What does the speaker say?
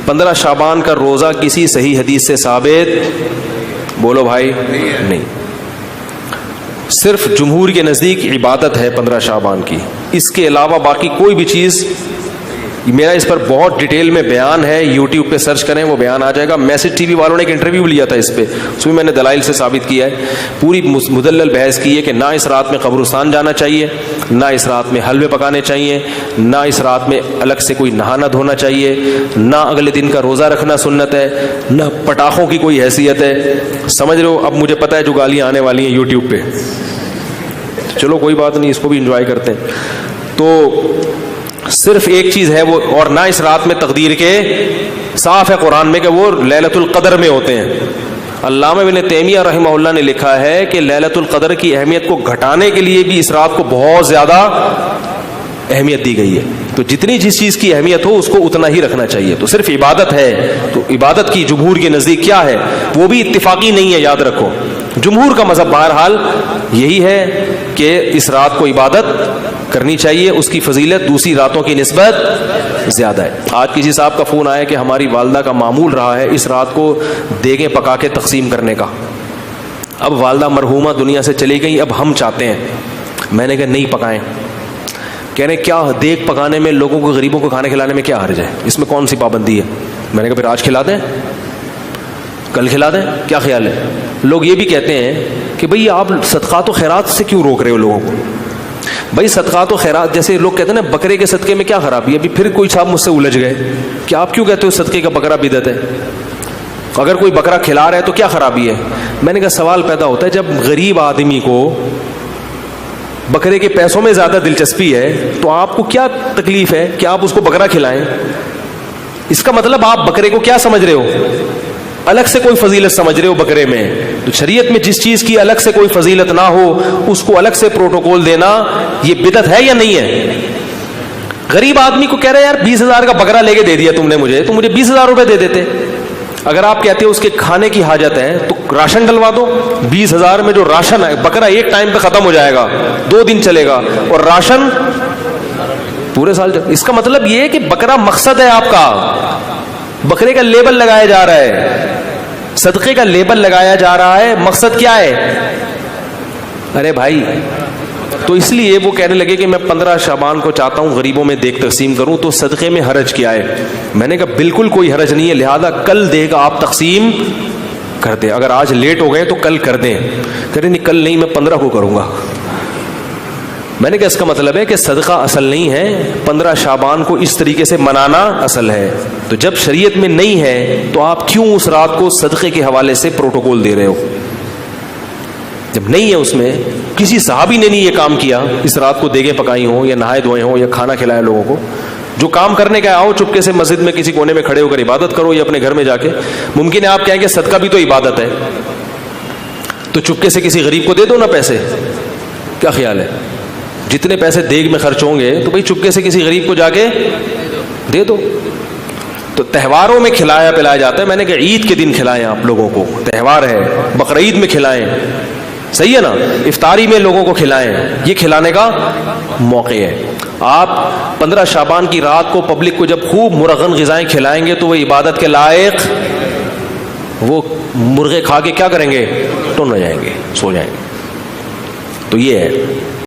15 شعبان کا روزہ کسی صحیح حدیث سے ثابت بولو بھائی نہیں. صرف جمہور کے نزدیک عبادت ہے 15 شعبان کی, اس کے علاوہ باقی کوئی بھی چیز. میرا اس پر بہت ڈیٹیل میں بیان ہے, یوٹیوب پہ سرچ کریں وہ بیان آ جائے گا. میسج ٹی وی والوں نے ایک انٹرویو لیا تھا اس پہ, اس میں نے دلائل سے ثابت کیا ہے, پوری مدلل بحث کی ہے کہ نہ اس رات میں قبرستان جانا چاہیے, نہ اس رات میں حلوے پکانے چاہیے, نہ اس رات میں الگ سے کوئی نہانا دھونا چاہیے, نہ اگلے دن کا روزہ رکھنا سنت ہے, نہ پٹاخوں کی کوئی حیثیت ہے. سمجھ رہے ہو؟ اب مجھے پتہ ہے جو گالیاں آنے والی ہیں یوٹیوب پہ, چلو کوئی بات نہیں, اس کو بھی انجوائے کرتے ہیں. تو صرف ایک چیز ہے وہ, اور نہ اس رات میں تقدیر کے, صاف ہے قرآن میں کہ وہ لیلۃ القدر میں ہوتے ہیں. علامہ ابن تیمیہ رحمہ اللہ نے لکھا ہے کہ لیلۃ القدر کی اہمیت کو گھٹانے کے لیے بھی اس رات کو بہت زیادہ اہمیت دی گئی ہے. تو جتنی جس چیز کی اہمیت ہو اس کو اتنا ہی رکھنا چاہیے. تو صرف عبادت ہے, تو عبادت کی جمہور کے نزدیک کیا ہے, وہ بھی اتفاقی نہیں ہے, یاد رکھو. جمہور کا مذہب بہرحال یہی ہے کہ اس رات کو عبادت کرنی چاہیے, اس کی فضیلت دوسری راتوں کی نسبت زیادہ ہے. آج کسی صاحب کا فون آیا کہ ہماری والدہ کا معمول رہا ہے اس رات کو دیگیں پکا کے تقسیم کرنے کا. اب والدہ مرحومہ دنیا سے چلی گئی, اب ہم چاہتے ہیں. میں نے کہا نہیں پکائیں. کہہ رہے کیا دیگ پکانے میں, لوگوں کو غریبوں کو کھانے کھلانے میں کیا حرج ہے, اس میں کون سی پابندی ہے؟ میں نے کہا پھر آج کھلا دیں, کل کھلا دیں, کیا خیال ہے؟ لوگ یہ بھی کہتے ہیں کہ بھئی آپ صدقات و خیرات سے کیوں روک رہے ہو لوگوں کو. بھائی صدقات و خیرات, جیسے لوگ کہتے ہیں نا بکرے کے صدقے میں کیا خرابی ہے. ابھی پھر کوئی صاحب مجھ سے الجھ گئے کہ آپ کیوں کہتے ہو صدقے کا بکرا بدعت ہے, اگر کوئی بکرا کھلا رہا ہے تو کیا خرابی ہے. میں نے کہا سوال پیدا ہوتا ہے, جب غریب آدمی کو بکرے کے پیسوں میں زیادہ دلچسپی ہے تو آپ کو کیا تکلیف ہے کہ آپ اس کو بکرا کھلائیں. اس کا مطلب آپ بکرے کو کیا سمجھ رہے ہو, الگ سے کوئی فضیلت سمجھ رہے ہو بکرے میں. تو شریعت میں جس چیز کی الگ سے کوئی فضیلت نہ ہو اس کو الگ سے پروٹوکول دینا یہ بدعت ہے یا نہیں ہے؟ غریب آدمی کو کہہ رہے یار 20,000 کا بکرا لے کے دے دیا تم نے مجھے, تو مجھے 20,000 روپے دے دیتے. اگر آپ کہتے ہو اس کے کھانے کی حاجت ہے تو راشن ڈلوا دو. 20,000 میں جو راشن ہے, بکرا ایک ٹائم پہ ختم ہو جائے گا, 2 دن چلے گا, اور راشن پورے سال. اس کا مطلب یہ ہے کہ بکرا مقصد ہے آپ کا, بکرے کا لیبل لگایا جا رہا ہے, صدقے کا لیبل لگایا جا رہا ہے, مقصد کیا ہے؟ ارے بھائی, تو اس لیے وہ کہنے لگے کہ میں 15 شعبان کو چاہتا ہوں غریبوں میں دیگ تقسیم کروں, تو صدقے میں حرج کیا ہے؟ میں نے کہا بالکل کوئی حرج نہیں ہے, لہذا کل دیگ آپ تقسیم کر دیں. اگر آج لیٹ ہو گئے تو کل کر دیں. کہہ رہے نہیں کل نہیں, میں 15 کو کروں گا. میں نے کہا اس کا مطلب ہے کہ صدقہ اصل نہیں ہے, 15 شعبان کو اس طریقے سے منانا اصل ہے. تو جب شریعت میں نہیں ہے تو آپ کیوں اس رات کو صدقے کے حوالے سے پروٹوکول دے رہے ہو؟ جب نہیں ہے اس میں, کسی صحابی نے نہیں یہ کام کیا, اس رات کو دیگیں پکائی ہوں یا نہائے دھوئے ہوں یا کھانا کھلایا لوگوں کو. جو کام کرنے کا آؤ چپکے سے مسجد میں کسی کونے میں کھڑے ہو کر عبادت کرو, یا اپنے گھر میں جا کے. ممکن ہے آپ کہیں کہ صدقہ بھی تو عبادت ہے, تو چپکے سے کسی غریب کو دے دو نا پیسے. کیا خیال ہے؟ جتنے پیسے دیگ میں خرچ ہوں گے تو بھئی چپکے سے کسی غریب کو جا کے دے دو. تو تہواروں میں کھلایا پلایا جاتا ہے. میں نے کہا عید کے دن کھلائیں, آپ لوگوں کو تہوار ہے, بقرعید میں کھلائیں, صحیح ہے نا, افطاری میں لوگوں کو کھلائیں, یہ کھلانے کا موقع ہے. آپ 15 شعبان کی رات کو پبلک کو جب خوب مرغن غذائیں کھلائیں گے تو وہ عبادت کے لائق, وہ مرغے کھا کے کیا کریں گے, ٹن ہو جائیں گے, سو جائیں گے. تو یہ ہے.